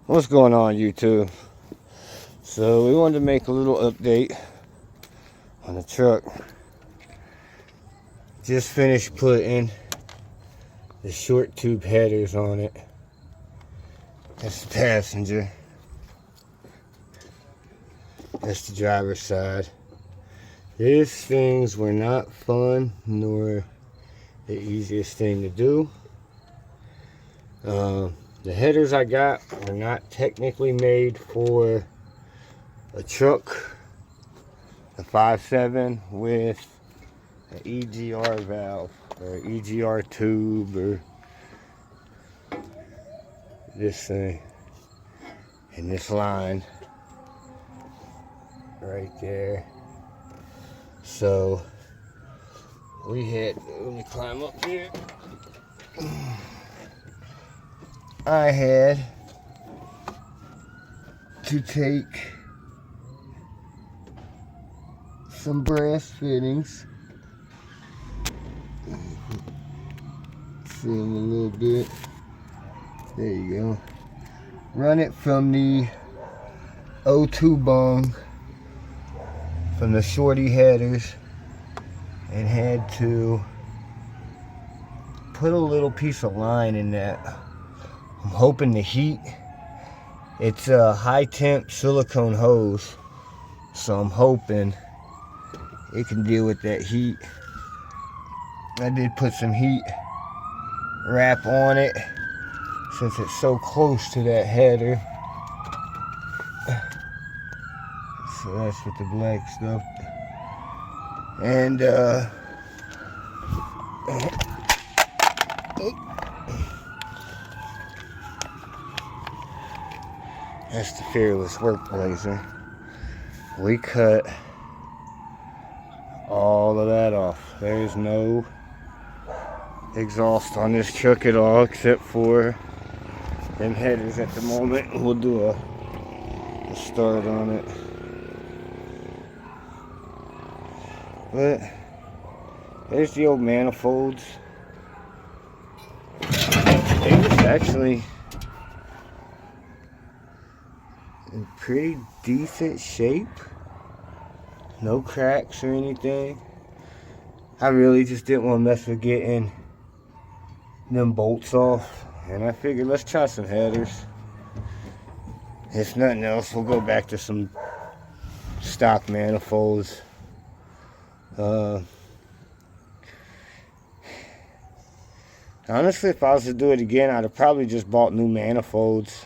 What's going on, YouTube? So we wanted to make a little update on the truck. Just finished putting the short tube headers on it. That's the passenger. That's the driver's side. These things were not fun nor the easiest thing to do. The headers I got are not technically made for a truck, a 5.7 with an EGR valve or EGR tube or this thing and this line right there. So we had, let me climb up here. I had to take some brass fittings, see them a little bit, there you go, run it from the O2 bung from the shorty headers, and had to put a little piece of line in that. I'm hoping the heat, it's a high temp silicone hose, so I'm hoping it can deal with that heat. I did put some heat wrap on it since it's so close to that header. So that's with the black stuff. And that's the Fearless work blazer. We cut all of that off. There's no exhaust on this truck at all except for them headers at the moment. We'll do a start on it. But there's the old manifolds. They was actually in pretty decent shape. No cracks or anything. I really just didn't want to mess with getting them bolts off, and I figured let's try some headers. If nothing else, we'll go back to some stock manifolds. Honestly, if I was to do it again, I'd have probably just bought new manifolds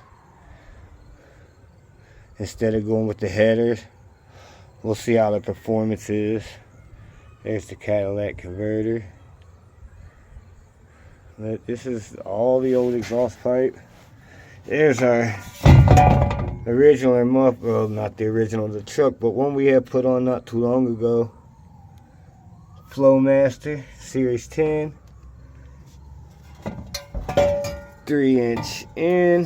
instead of going with the headers. We'll see how the performance is. There's the Cadillac converter. But this is all the old exhaust pipe. There's our original muff, well, not the original, the truck, but one we had put on not too long ago. Flowmaster Series 10. 3-inch in,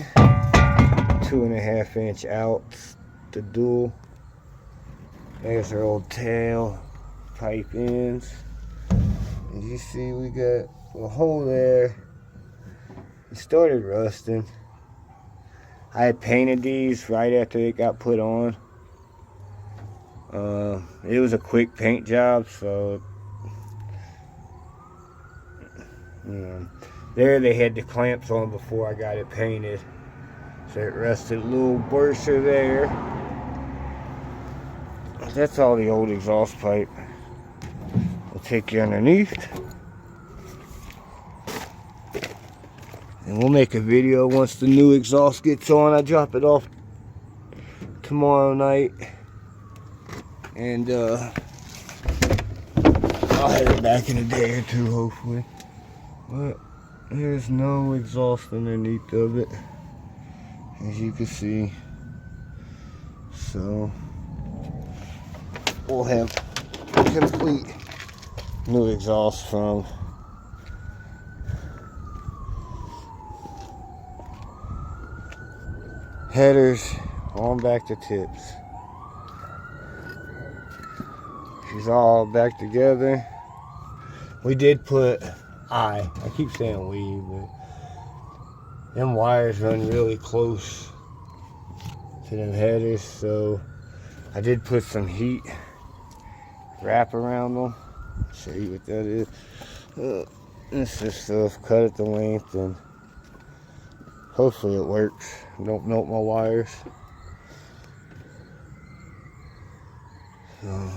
2.5-inch out, the dual. There's our old tail pipe ends. As you see, we got a hole there. It started rusting. I had painted these right after it got put on. It was a quick paint job, so there they had the clamps on before I got it painted. So it rusted a little worser there. That's all the old exhaust pipe. We'll take you underneath. And we'll make a video once the new exhaust gets on. I drop it off tomorrow night. And I'll have it back in a day or two, hopefully. But there's no exhaust underneath of it, as you can see. So we'll have complete new exhaust from headers on back to tips. She's all back together. We did put I keep saying we, but them wires run really close to them headers, so I did put some heat wrap around them. Show you what that is. This is stuff cut at the length, and hopefully it works. Don't melt my wires. So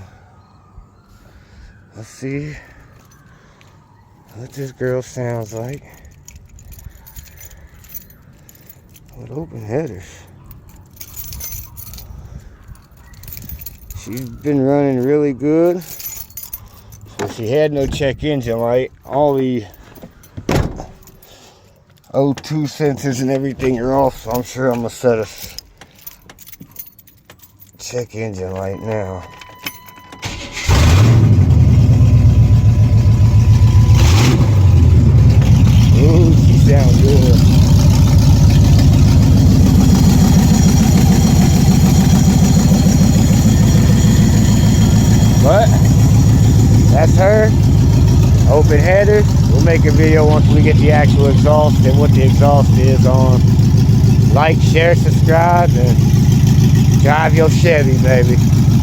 let's see what this girl sounds like with open headers. She's been running really good. So she had no check engine light. All the O2 sensors and everything are off, so I'm sure I'm gonna set a check engine light now. Ooh, she sounds good. But that's her. Open header. We'll make a video once we get the actual exhaust and what the exhaust is on. Like, share, subscribe, and drive your Chevy, baby.